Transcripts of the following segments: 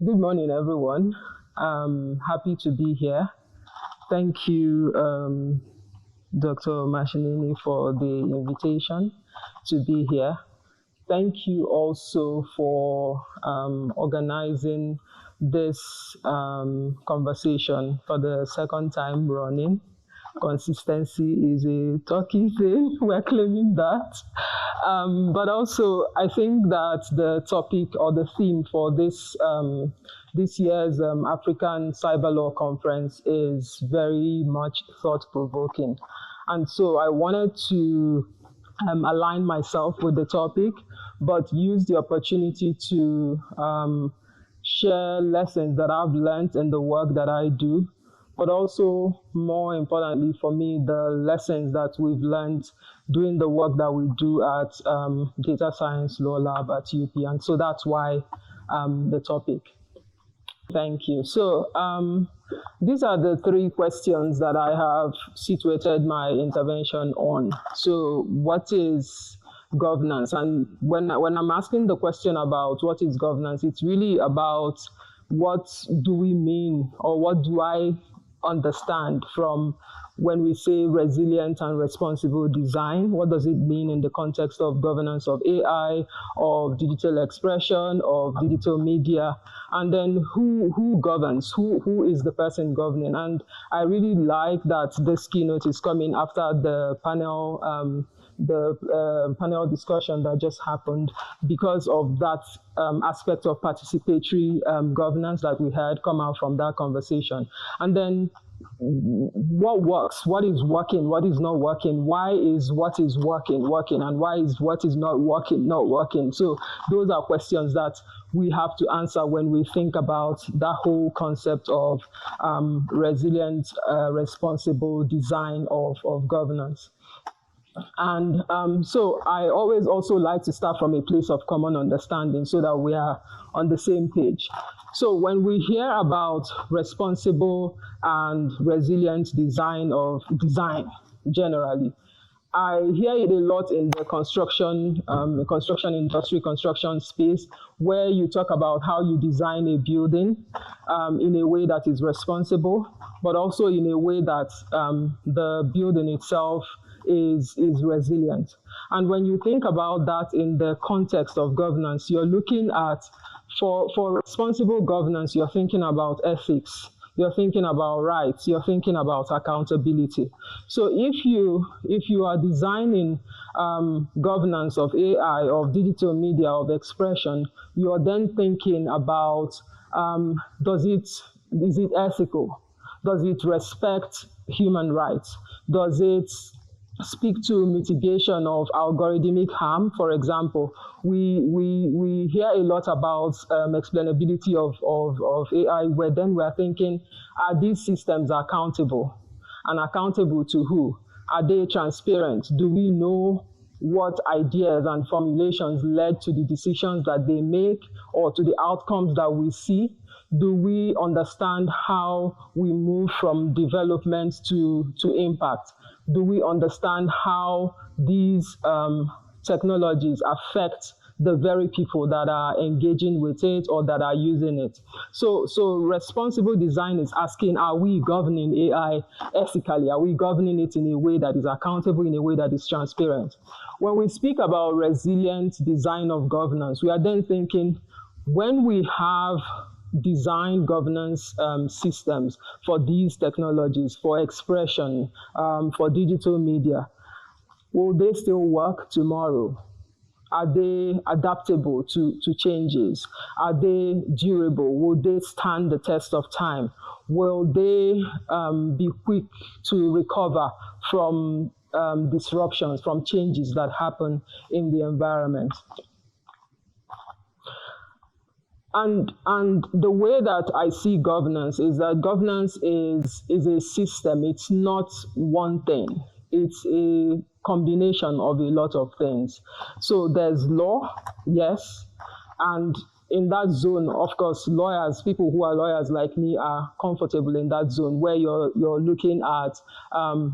Good morning, everyone. I'm happy to be here. Thank you, Dr. Mashinini, for the invitation to be here. Thank you also for organizing this conversation for the second time running. Consistency is a talky thing. We're claiming that. But also, I think that the topic or the theme for this year's African Cyber Law Conference is very much thought-provoking. And so I wanted to align myself with the topic, but use the opportunity to share lessons that I've learned in the work that I do, but also, more importantly for me, the lessons that we've learned doing the work that we do at Data Science Law Lab at UP. And so that's why the topic. Thank you. So these are the three questions that I have situated my intervention on. So what is governance? And when I'm asking the question about what is governance, it's really about what do we mean, or what do I understand from when we say resilient and responsible design. What does it mean in the context of governance of AI, of digital expression, of digital media? And then who governs? Who is the person governing? And I really like that this keynote is coming after the panel panel discussion that just happened, because of that aspect of participatory governance that we had come out from that conversation. And then what works, what is working, what is not working, why is what is working, and why is what is not working. So those are questions that we have to answer when we think about that whole concept of resilient, responsible design of governance. And so I always also like to start from a place of common understanding so that we are on the same page. So when we hear about responsible and resilient design generally, I hear it a lot in the construction industry, construction space, where you talk about how you design a building in a way that is responsible, but also in a way that the building itself is resilient. And when you think about that in the context of governance, you're looking at, for responsible governance, you're thinking about ethics, you're thinking about rights, you're thinking about accountability. So if you are designing governance of AI, of digital media, of expression, you are then thinking about, is it ethical? Does it respect human rights? Does it speak to mitigation of algorithmic harm? For example, we hear a lot about explainability of AI, where then we are thinking, are these systems accountable? And accountable to who? Are they transparent? Do we know what ideas and formulations led to the decisions that they make, or to the outcomes that we see? Do we understand how we move from development to impact? Do we understand how these technologies affect the very people that are engaging with it or that are using it? So responsible design is asking, are we governing AI ethically? Are we governing it in a way that is accountable, in a way that is transparent? When we speak about resilient design of governance, we are then thinking, when we have design governance systems for these technologies, for expression, for digital media, will they still work tomorrow? Are they adaptable to changes? Are they durable? Will they stand the test of time? Will they be quick to recover from disruptions, from changes that happen in the environment? And the way that I see governance is that governance is a system. It's not one thing. It's a combination of a lot of things. So there's law, yes, and in that zone, of course, lawyers, people who are lawyers like me are comfortable in that zone where you're looking at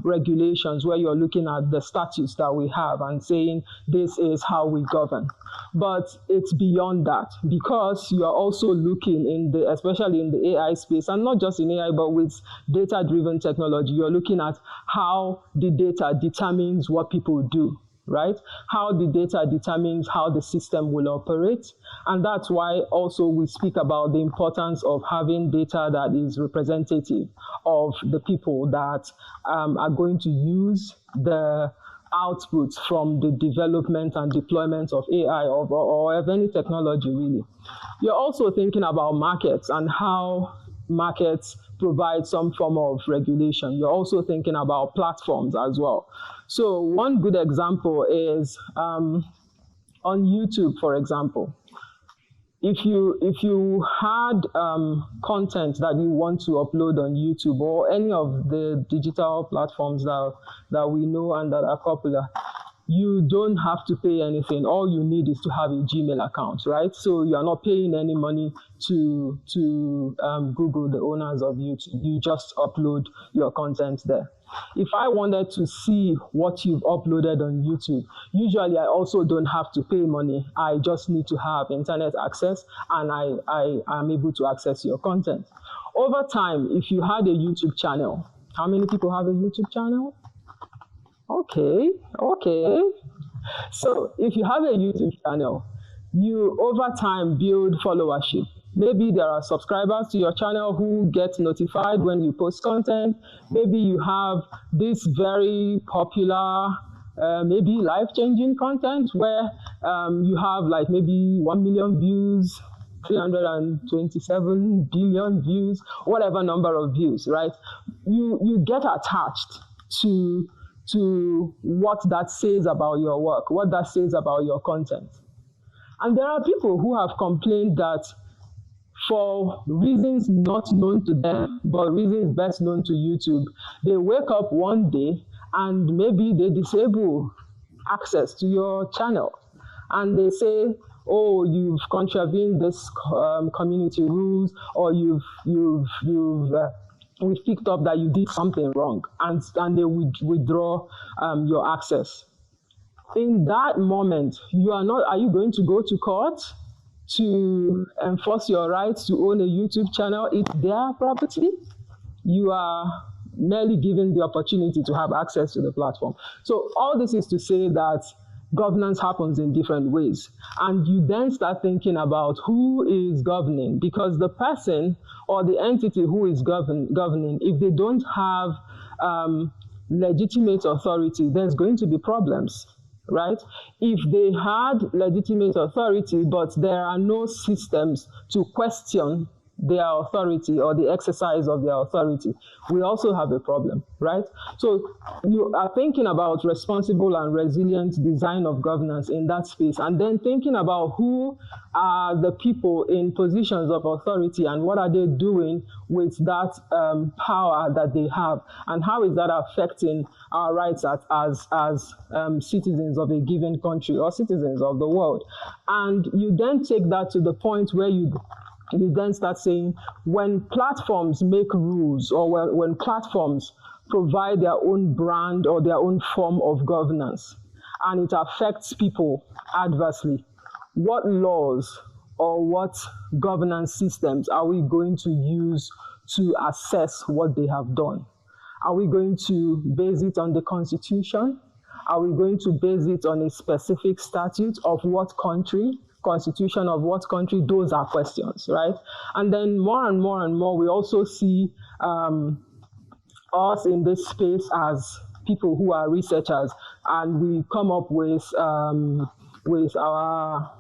regulations, where you're looking at the statutes that we have and saying this is how we govern. But it's beyond that, because you're also looking especially in the AI space, and not just in AI, but with data-driven technology, you're looking at how the data determines what people do, right? How the data determines how the system will operate. And that's why also we speak about the importance of having data that is representative of the people that are going to use the outputs from the development and deployment of AI or of any technology, really. You're also thinking about markets and how markets provide some form of regulation. You're also thinking about platforms as well. So one good example is on YouTube, for example. If you had content that you want to upload on YouTube or any of the digital platforms that we know and that are popular, you don't have to pay anything. All you need is to have a Gmail account, right? So you are not paying any money to Google, the owners of YouTube. You just upload your content there. If I wanted to see what you've uploaded on YouTube, usually I also don't have to pay money. I just need to have internet access, and I am able to access your content. Over time, if you had a YouTube channel, how many people have a YouTube channel? Okay. So if you have a YouTube channel, you over time build followership. Maybe there are subscribers to your channel who get notified when you post content. Maybe you have this very popular, maybe life-changing content where you have like maybe 1 million views, 327 billion views, whatever number of views, right? You get attached to what that says about your work, what that says about your content. And there are people who have complained that for reasons not known to them, but reasons best known to YouTube, they wake up one day and maybe they disable access to your channel. And they say, oh, you've contravened this community rules, or we've picked up that you did something wrong, and they would withdraw your access. In that moment, are you going to go to court to enforce your rights to own a YouTube channel? It's their property. You are merely given the opportunity to have access to the platform. So all this is to say that governance happens in different ways. And you then start thinking about who is governing, because the person or the entity who is governing, if they don't have legitimate authority, there's going to be problems, right? If they had legitimate authority, but there are no systems to question their authority or the exercise of their authority, we also have a problem, right? So you are thinking about responsible and resilient design of governance in that space, and then thinking about who are the people in positions of authority and what are they doing with that power that they have, and how is that affecting our rights as citizens of a given country or citizens of the world. And you then take that to the point where you then start saying, when platforms make rules, or when platforms provide their own brand or their own form of governance, and it affects people adversely, what laws or what governance systems are we going to use to assess what they have done? Are we going to base it on the Constitution? Are we going to base it on a specific statute of what country? Constitution of what country? Those are questions, right? And then more and more and more, we also see us in this space as people who are researchers, and we come up with our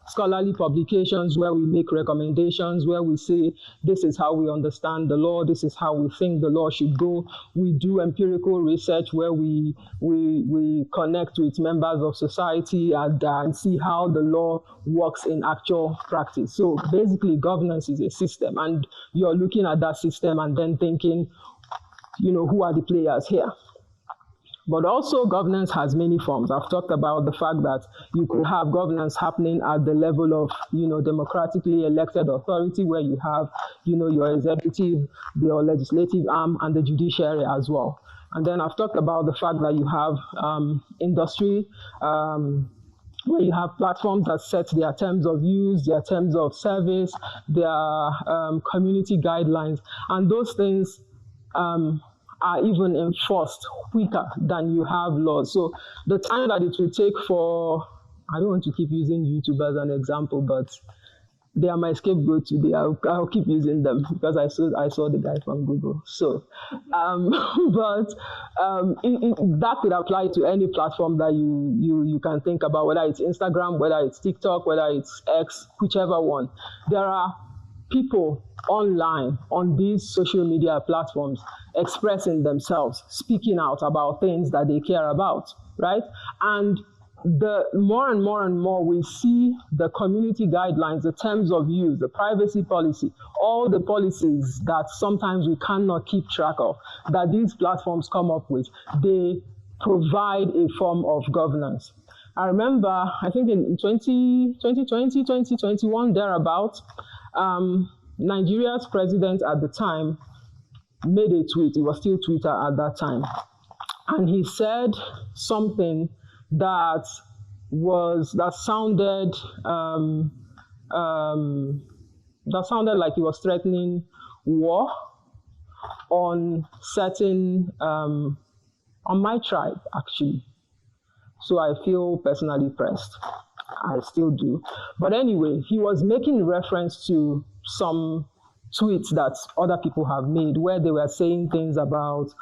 scholarly publications where we make recommendations, where we say this is how we understand the law, this is how we think the law should go. We do empirical research where we connect with members of society and see how the law works in actual practice. So basically, governance is a system, and you're looking at that system and then thinking, who are the players here? But also governance has many forms. I've talked about the fact that you could have governance happening at the level of, democratically elected authority, where you have, your executive, your legislative arm, and the judiciary as well. And then I've talked about the fact that you have industry, where you have platforms that set their terms of use, their terms of service, their community guidelines, and those things are even enforced quicker than you have laws. So the time that it will take for, I don't want to keep using YouTube as an example, but they are my scapegoat today. I'll keep using them because I saw the guy from Google. So, that could apply to any platform that you can think about, whether it's Instagram, whether it's TikTok, whether it's X, whichever one. There are people online on these social media platforms expressing themselves, speaking out about things that they care about, right? And the more and more we see the community guidelines, the terms of use, the privacy policy, all the policies that sometimes we cannot keep track of, that these platforms come up with, they provide a form of governance. I remember, I think in 2020, 2021, thereabout, Nigeria's president at the time made a tweet. It was still Twitter at that time. And he said something that sounded like he was threatening war on certain on my tribe, actually. So I feel personally pressed. I still do. But anyway, he was making reference to some tweets that other people have made where they were saying things about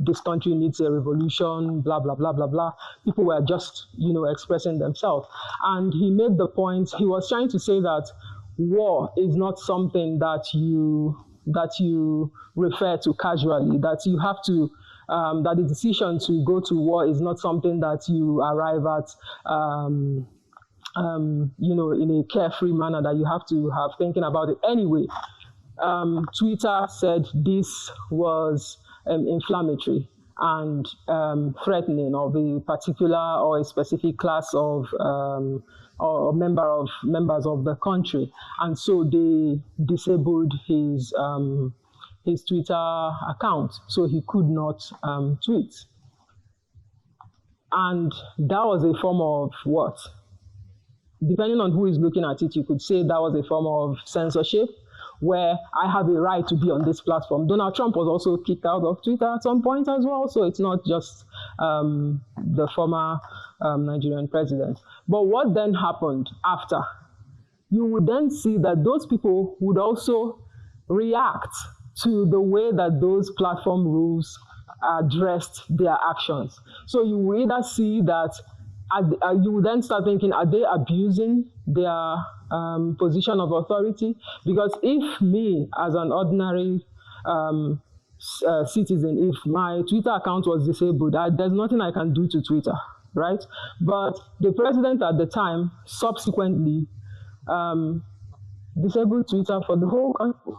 this country needs a revolution, blah, blah, blah, blah, blah. People were just, expressing themselves. And he made the point, he was trying to say that war is not something that you refer to casually, that you have to, that the decision to go to war is not something that you arrive at in a carefree manner, that you have to have thinking about it. Anyway, Twitter said this was inflammatory and threatening of a particular or a specific class of or members of the country, and so they disabled his Twitter account, so he could not tweet. And that was a form of what? Depending on who is looking at it, you could say that was a form of censorship, where I have a right to be on this platform. Donald Trump was also kicked out of Twitter at some point as well, so it's not just the former Nigerian president. But what then happened after? You would then see that those people would also react to the way that those platform rules addressed their actions. So you will either see that you will then start thinking, are they abusing their position of authority? Because if me, as an ordinary citizen, if my Twitter account was disabled, there's nothing I can do to Twitter, right? But the president at the time subsequently disabled Twitter for the whole country.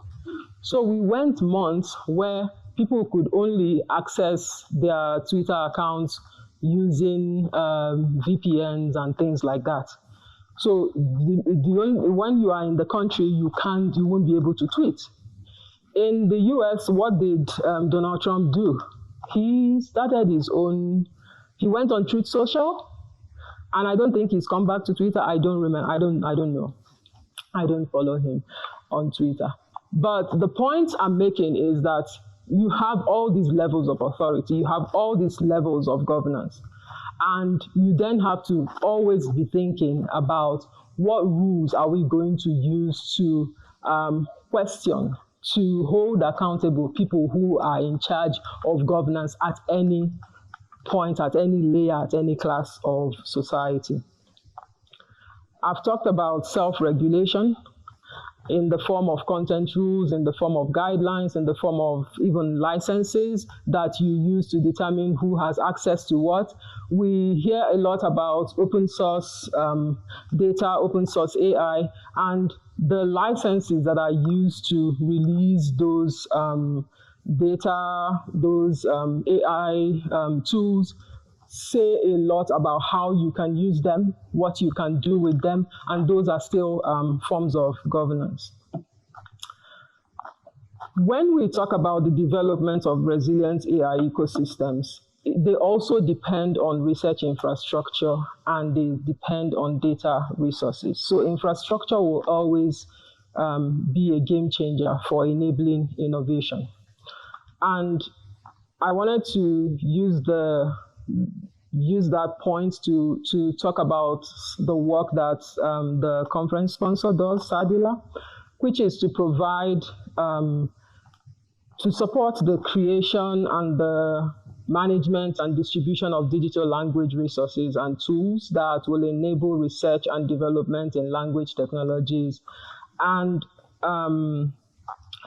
So we went months where people could only access their Twitter accounts using VPNs and things like that. So when you are in the country, you won't be able to tweet. In the US, what did Donald Trump do? He started his own, he went on Truth Social, and I don't think he's come back to Twitter. I don't remember, I don't know. I don't follow him on Twitter. But the point I'm making is that you have all these levels of authority, you have all these levels of governance, and you then have to always be thinking about what rules are we going to use to question, to hold accountable people who are in charge of governance at any point, at any layer, at any class of society. I've talked about self-regulation in the form of content rules, in the form of guidelines, in the form of even licenses that you use to determine who has access to what. We hear a lot about open source data, open source AI, and the licenses that are used to release those data, those AI tools say a lot about how you can use them, what you can do with them, and those are still forms of governance. When we talk about the development of resilient AI ecosystems, they also depend on research infrastructure and they depend on data resources. So infrastructure will always be a game changer for enabling innovation. And I wanted to use that point to talk about the work that the conference sponsor does, SADILA, which is to provide, to support the creation and the management and distribution of digital language resources and tools that will enable research and development in language technologies. And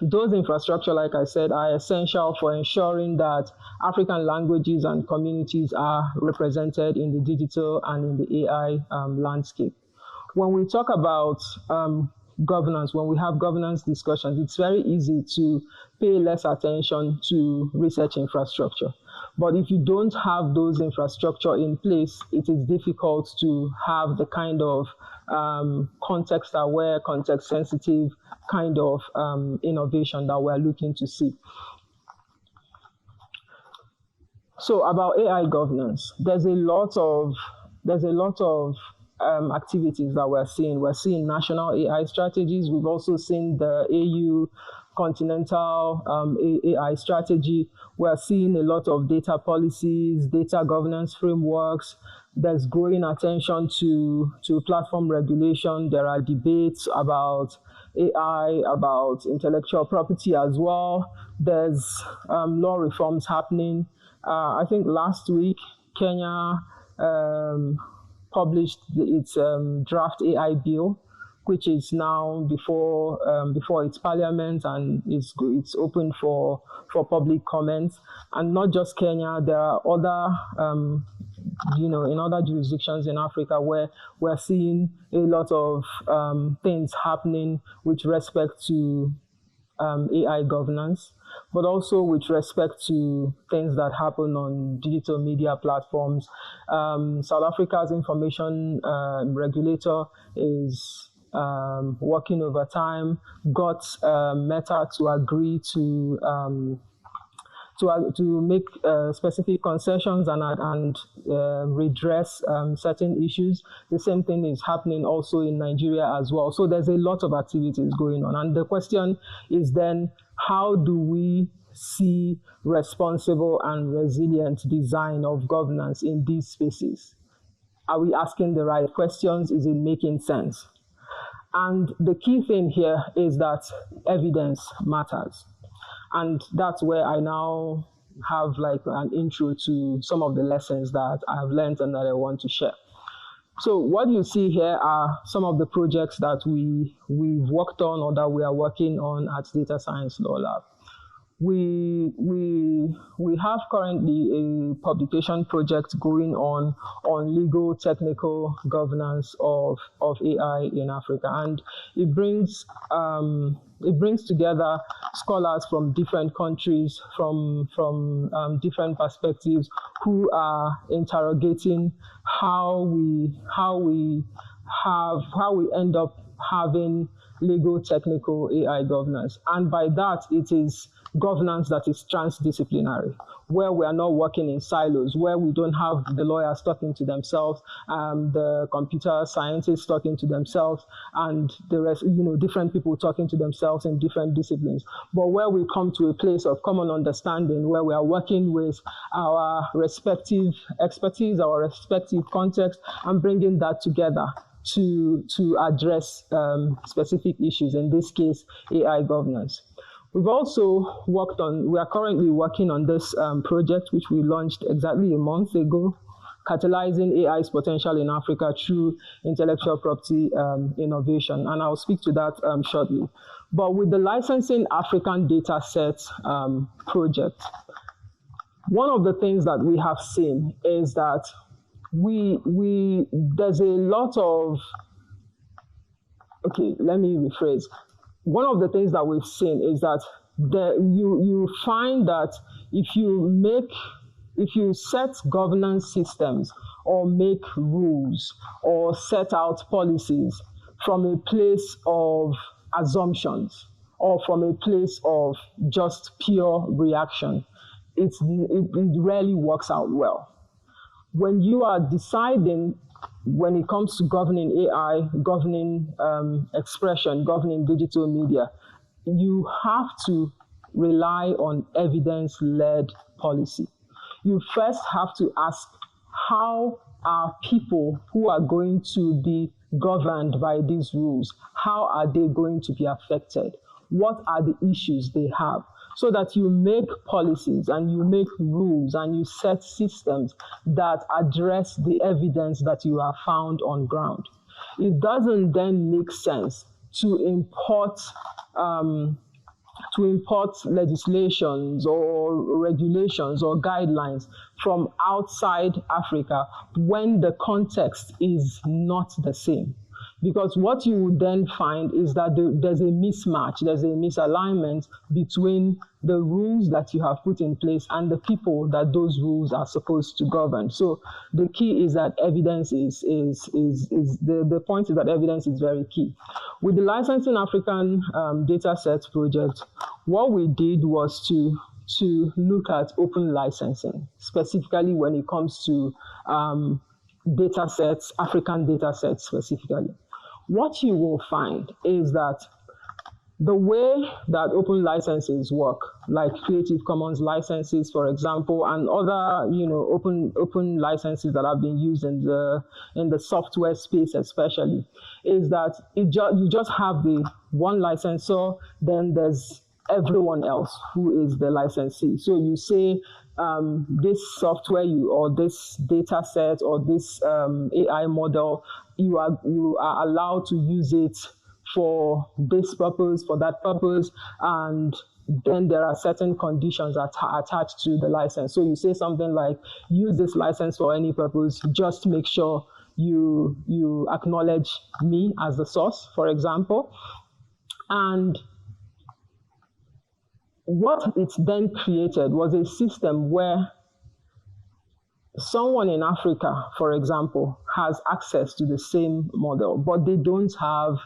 those infrastructure, like I said, are essential for ensuring that African languages and communities are represented in the digital and in the AI landscape. When we talk about governance, when we have governance discussions, it's very easy to pay less attention to research infrastructure. But if you don't have those infrastructure in place, it is difficult to have the kind of context-aware, context-sensitive kind of innovation that we're looking to see. So about AI governance, there's a lot of activities that we're seeing. We're seeing national AI strategies. We've also seen the AU continental AI strategy. We're seeing a lot of data policies, data governance frameworks. There's growing attention to platform regulation. There are debates about AI, about intellectual property as well. There's law reforms happening. I think last week, Kenya published its draft AI bill, which is now before its parliament, and it's open for public comments. And not just Kenya, there are other in other jurisdictions in Africa where we're seeing a lot of things happening with respect to AI governance, but also with respect to things that happen on digital media platforms. South Africa's information regulator is working overtime, got Meta to agree to make specific concessions and redress certain issues. The same thing is happening also in Nigeria as well. So there's a lot of activities going on. And the question is then, how do we see responsible and resilient design of governance in these spaces? Are we asking the right questions? Is it making sense? And the key thing here is that evidence matters. And that's where I now have like an intro to some of the lessons that I've learned and that I want to share. So what you see here are some of the projects that we've worked on or that we are working on at Data Science Law Lab. We have currently a publication project going on legal technical governance of AI in Africa, and it brings together scholars from different countries, from different perspectives, who are interrogating how we end up having legal technical AI governance. And by that, it is governance that is transdisciplinary, where we are not working in silos, where we don't have the lawyers talking to themselves, the computer scientists talking to themselves, and the rest, different people talking to themselves in different disciplines, but where we come to a place of common understanding, where we are working with our respective expertise, our respective context, and bringing that together to address specific issues, in this case, AI governance. We've also we are currently working on this project, which we launched exactly a month ago, Catalyzing AI's Potential in Africa Through Intellectual Property Innovation. And I'll speak to that shortly. But with the Licensing African Data Sets project, one of the things that we have seen is that there's a lot of, okay, let me rephrase. One of the things that we've seen is that you find that if you set governance systems or make rules or set out policies from a place of assumptions or from a place of just pure reaction, it rarely works out well. When you are deciding, when it comes to governing AI, governing expression, governing digital media, you have to rely on evidence-led policy. You first have to ask, how are people who are going to be governed by these rules, how are they going to be affected? What are the issues they have? So that you make policies and you make rules and you set systems that address the evidence that you have found on ground. It doesn't then make sense to import legislations or regulations or guidelines from outside Africa when the context is not the same. Because what you would then find is that there's a mismatch, there's a misalignment between the rules that you have put in place and the people that those rules are supposed to govern. So the key is that evidence the point is that evidence is very key. With the Licensing African Data Sets project, what we did was to look at open licensing, specifically when it comes to data sets, African data sets specifically. What you will find is that the way that open licenses work, like Creative Commons licenses, for example, and other open licenses that have been used in the software space especially, is that you just have the one licensor, then there's everyone else who is the licensee. So you say this software or this data set or this AI model, you are allowed to use it for this purpose, for that purpose, and then there are certain conditions attached to the license. So you say something like, use this license for any purpose, just make sure you acknowledge me as the source, for example. And what it then created was a system where someone in Africa, for example, has access to the same model, but they don't have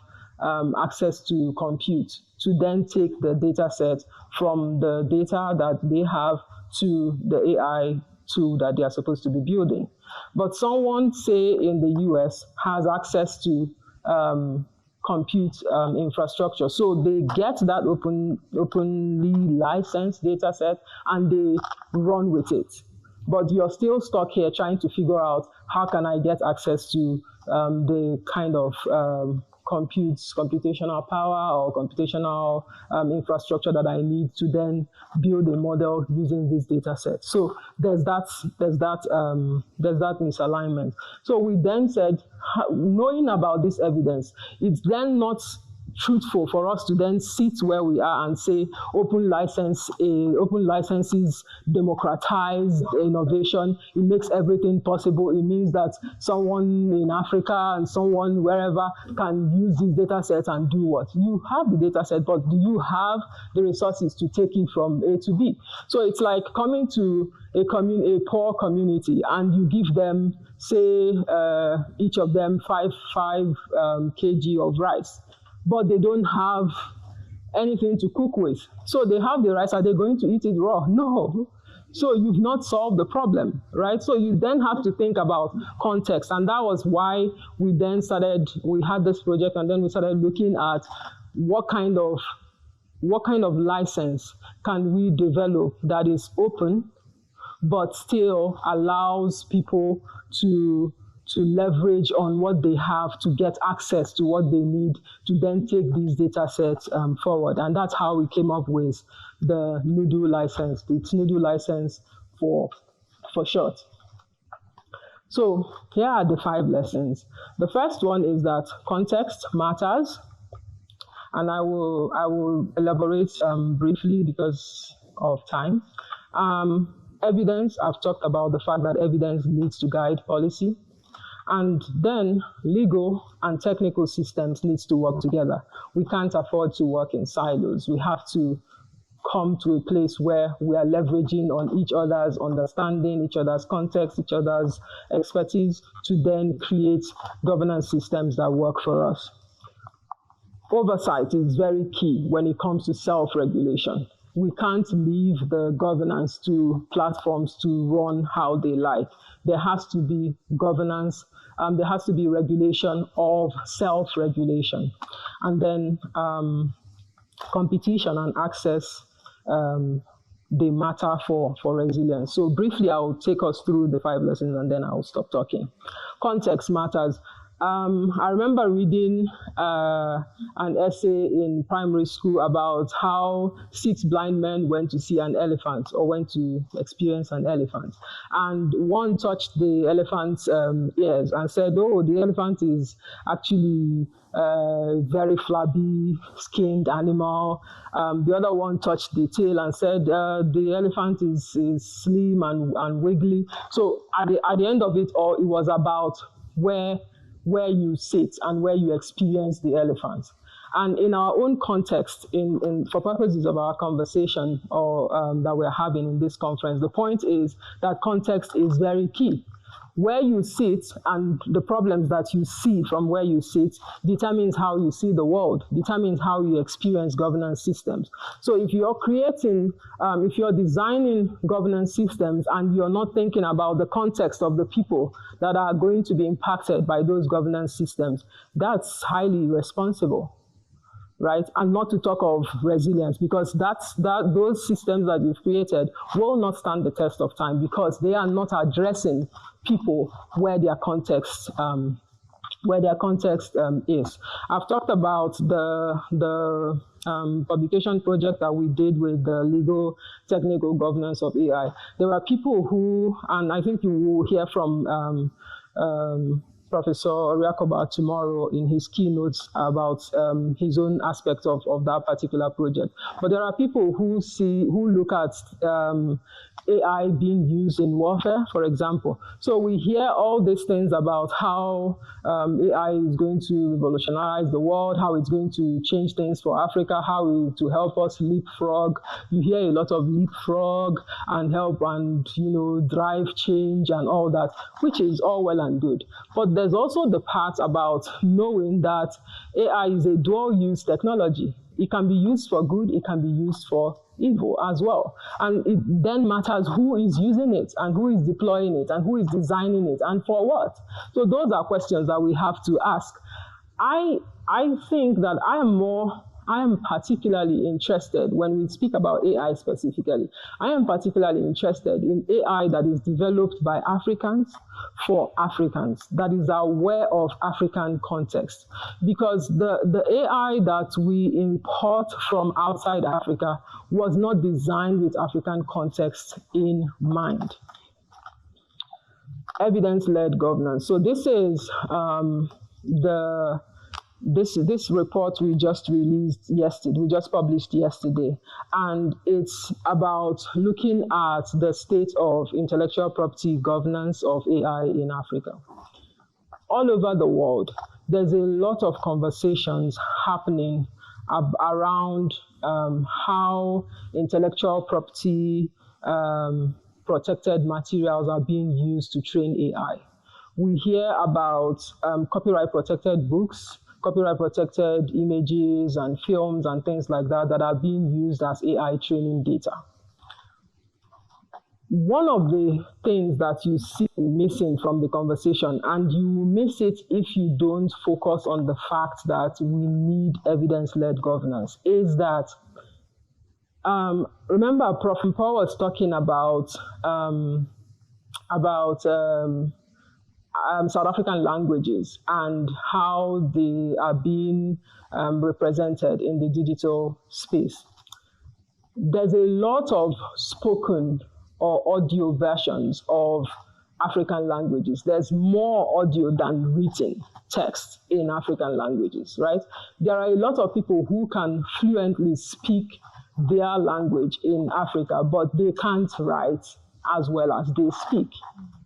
access to compute to then take the data set from the data that they have to the AI tool that they are supposed to be building. But someone, say in the US, has access to compute infrastructure. So they get that openly licensed data set and they run with it. But you're still stuck here trying to figure out, how can I get access to the kind of computational power or computational infrastructure that I need to then build a model using this data set. So there's that misalignment. So we then said, knowing about this evidence, it's then not truthful for us to then sit where we are and say open licenses democratize innovation. It makes everything possible. It means that someone in Africa and someone wherever can use this data set and do what? You have the data set, but do you have the resources to take it from A to B? So it's like coming to a poor community and you give them, say, each of them 5 kg of rice, but they don't have anything to cook with. So they have the rice. Are they going to eat it raw? No. So you've not solved the problem, right? So you then have to think about context. And that was why we had this project, and then we started looking at what kind of license can we develop that is open, but still allows people to leverage on what they have to get access to what they need to then take these data sets forward. And that's how we came up with the NUDU license. It's NUDU license for short. So here are the 5 lessons. The first one is that context matters. And I will elaborate briefly because of time. Evidence, I've talked about the fact that evidence needs to guide policy. And then legal and technical systems needs to work together. We can't afford to work in silos. We have to come to a place where we are leveraging on each other's understanding, each other's context, each other's expertise to then create governance systems that work for us. Oversight is very key when it comes to self-regulation. We can't leave the governance to platforms to run how they like. There has to be governance, there has to be regulation of self-regulation. And then competition and access, they matter for resilience. So briefly, I'll take us through the 5 lessons and then I'll stop talking. Context matters. I remember reading an essay in primary school about how 6 blind men went to see an elephant or went to experience an elephant. And one touched the elephant's ears and said, oh, the elephant is actually a very flabby skinned animal. The other one touched the tail and said, the elephant is slim and wiggly. So at the end of it all, it was about where you sit and where you experience the elephant. And in our own context, for purposes of our conversation or that we're having in this conference, the point is that context is very key. Where you sit and the problems that you see from where you sit determines how you see the world, determines how you experience governance systems. So if you're creating, if you're designing governance systems and you're not thinking about the context of the people that are going to be impacted by those governance systems, that's highly irresponsible, right? And not to talk of resilience, because those systems that you've created will not stand the test of time because they are not addressing people where their context is. I've talked about the publication project that we did with the legal technical governance of AI. There were people who, and I think you will hear from Professor Oriakoba tomorrow in his keynotes about his own aspect of that particular project. But there are people who look at AI being used in warfare, for example. So we hear all these things about how AI is going to revolutionize the world, how it's going to change things for Africa, how to help us leapfrog. You hear a lot of leapfrog and help and drive change and all that, which is all well and good. But there's also the part about knowing that AI is a dual-use technology. It can be used for good, it can be used for evil as well. And it then matters who is using it and who is deploying it and who is designing it and for what. So those are questions that we have to ask. I think that I am particularly interested, when we speak about AI specifically, I am particularly interested in AI that is developed by Africans for Africans, that is aware of African context. Because the AI that we import from outside Africa was not designed with African context in mind. Evidence-led governance. So this is this report we just released yesterday, we just published yesterday, and it's about looking at the state of intellectual property governance of AI in Africa. All over the world, there's a lot of conversations happening around how intellectual property protected materials are being used to train AI. We hear about copyright protected books, copyright protected images and films and things like that that are being used as AI training data. One of the things that you see missing from the conversation, and you miss it if you don't focus on the fact that we need evidence-led governance, is that, remember Prof. Paul was talking about South African languages and how they are being represented in the digital space. There's a lot of spoken or audio versions of African languages. There's more audio than written text in African languages, right? There are a lot of people who can fluently speak their language in Africa, but they can't write as well as they speak.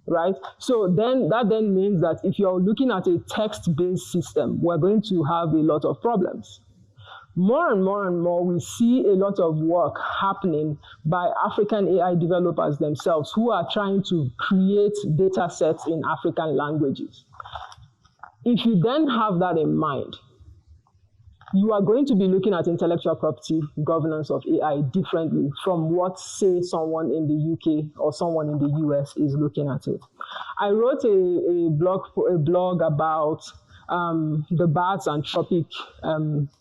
Right? So that means that if you're looking at a text-based system, we're going to have a lot of problems. More and more and more, we see a lot of work happening by African AI developers themselves who are trying to create data sets in African languages. If you then have that in mind, you are going to be looking at intellectual property governance of AI differently from what, say, someone in the UK or someone in the US is looking at it. I wrote a blog about the Bards Anthropic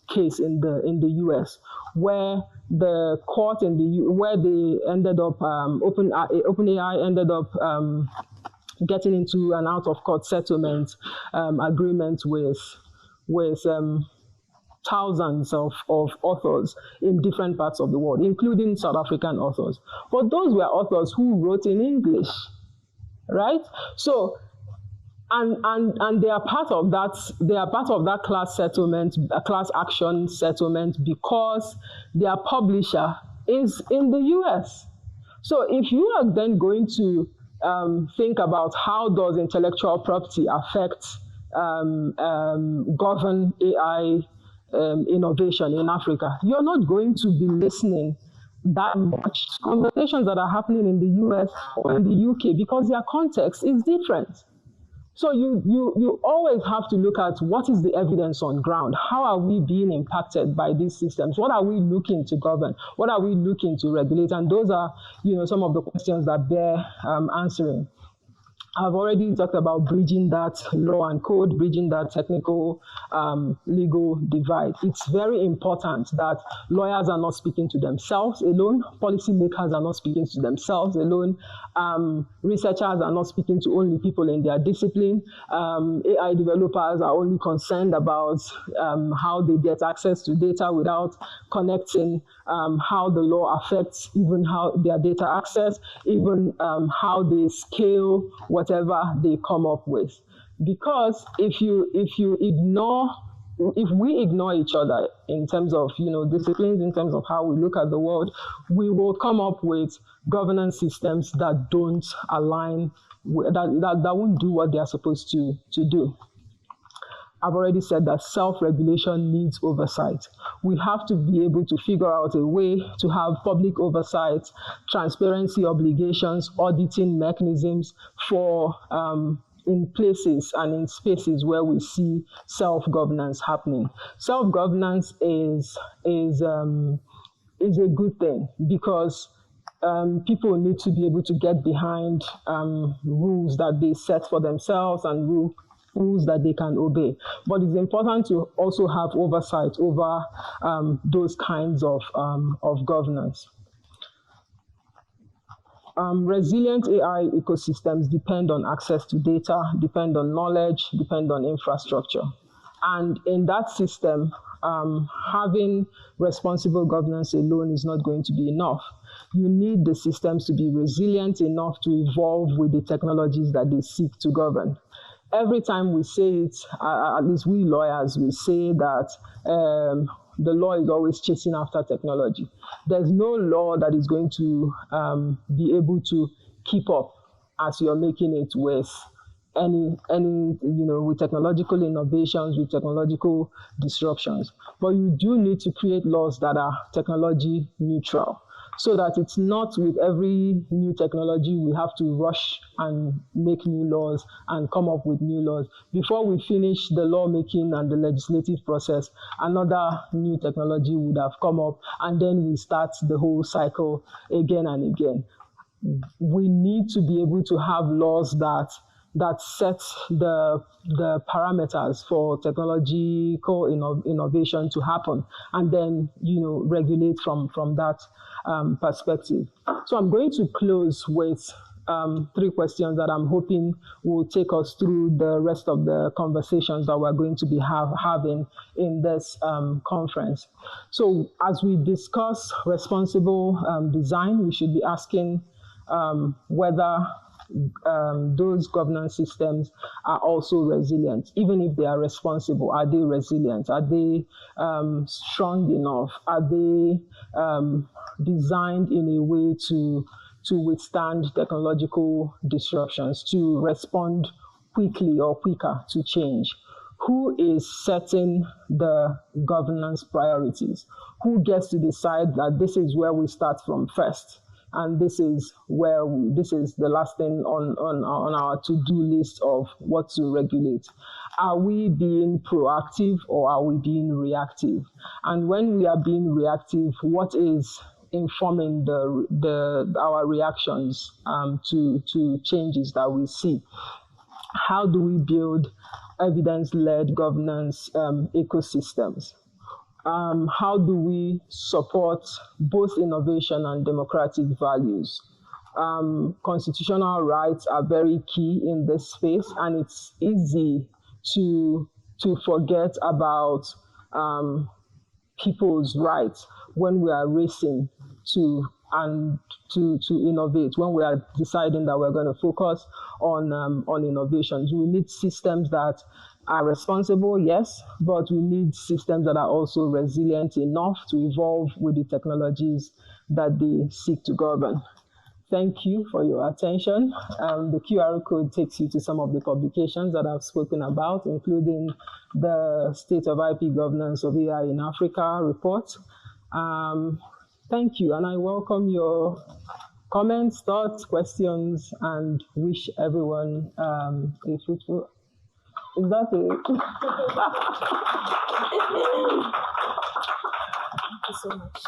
case in the US, where the court where they ended up OpenAI ended up getting into an out-of-court settlement agreement with thousands of authors in different parts of the world, including South African authors. But those were authors who wrote in English, right? So, and they are part of that class settlement, class action settlement, because their publisher is in the US. So if you are then going to think about how does intellectual property affect govern AI innovation in Africa, you're not going to be listening that much to conversations that are happening in the US or in the UK because their context is different. So you always have to look at what is the evidence on ground. How are we being impacted by these systems? What are we looking to govern? What are we looking to regulate? And those are, some of the questions that bear answering. I've already talked about bridging that law and code, bridging that technical legal divide. It's very important that lawyers are not speaking to themselves alone, policymakers are not speaking to themselves alone, researchers are not speaking to only people in their discipline, AI developers are only concerned about how they get access to data without connecting how the law affects even how their data access, even how they scale whatever they come up with. Because if we ignore each other in terms of disciplines, in terms of how we look at the world, we will come up with governance systems that don't align, that won't do what they are supposed to do. I've already said that self-regulation needs oversight. We have to be able to figure out a way to have public oversight, transparency obligations, auditing mechanisms for in places and in spaces where we see self-governance happening. Self-governance is a good thing because people need to be able to get behind rules that they set for themselves and rules that they can obey. But it's important to also have oversight over those kinds of governance. Resilient AI ecosystems depend on access to data, depend on knowledge, depend on infrastructure. And in that system, having responsible governance alone is not going to be enough. You need the systems to be resilient enough to evolve with the technologies that they seek to govern. Every time we say it, at least we lawyers, we say that the law is always chasing after technology. There's no law that is going to be able to keep up as you're making it with any with technological innovations, with technological disruptions. But you do need to create laws that are technology neutral, so that it's not with every new technology we have to rush and make new laws and come up with new laws. Before we finish the lawmaking and the legislative process, another new technology would have come up, and then we start the whole cycle again and again. We need to be able to have laws that set the parameters for technological innovation to happen, and then regulate from that perspective. So I'm going to close with 3 questions that I'm hoping will take us through the rest of the conversations that we're going to be having in this conference. So as we discuss responsible design, we should be asking whether those governance systems are also resilient. Even if they are responsible, are they resilient? Are they strong enough? Are they designed in a way to withstand technological disruptions, to respond quickly or quicker to change? who is setting the governance priorities? Who gets to decide that this is where we start from first? And this is this is the last thing on our to-do list of what to regulate. Are we being proactive or are we being reactive? And when we are being reactive, what is informing our reactions to changes that we see? How do we build evidence-led governance ecosystems? How do we support both innovation and democratic values? Constitutional rights are very key in this space, and it's easy to forget about people's rights when we are racing to innovate, when we are deciding that we're going to focus on innovations. We need systems that are responsible, yes, but we need systems that are also resilient enough to evolve with the technologies that they seek to govern. Thank you for your attention. The QR code takes you to some of the publications that I've spoken about, including the State of IP Governance of AI in Africa report. Thank you, and I welcome your comments, thoughts, questions, and wish everyone a fruitful. Is that it? Thank you so much.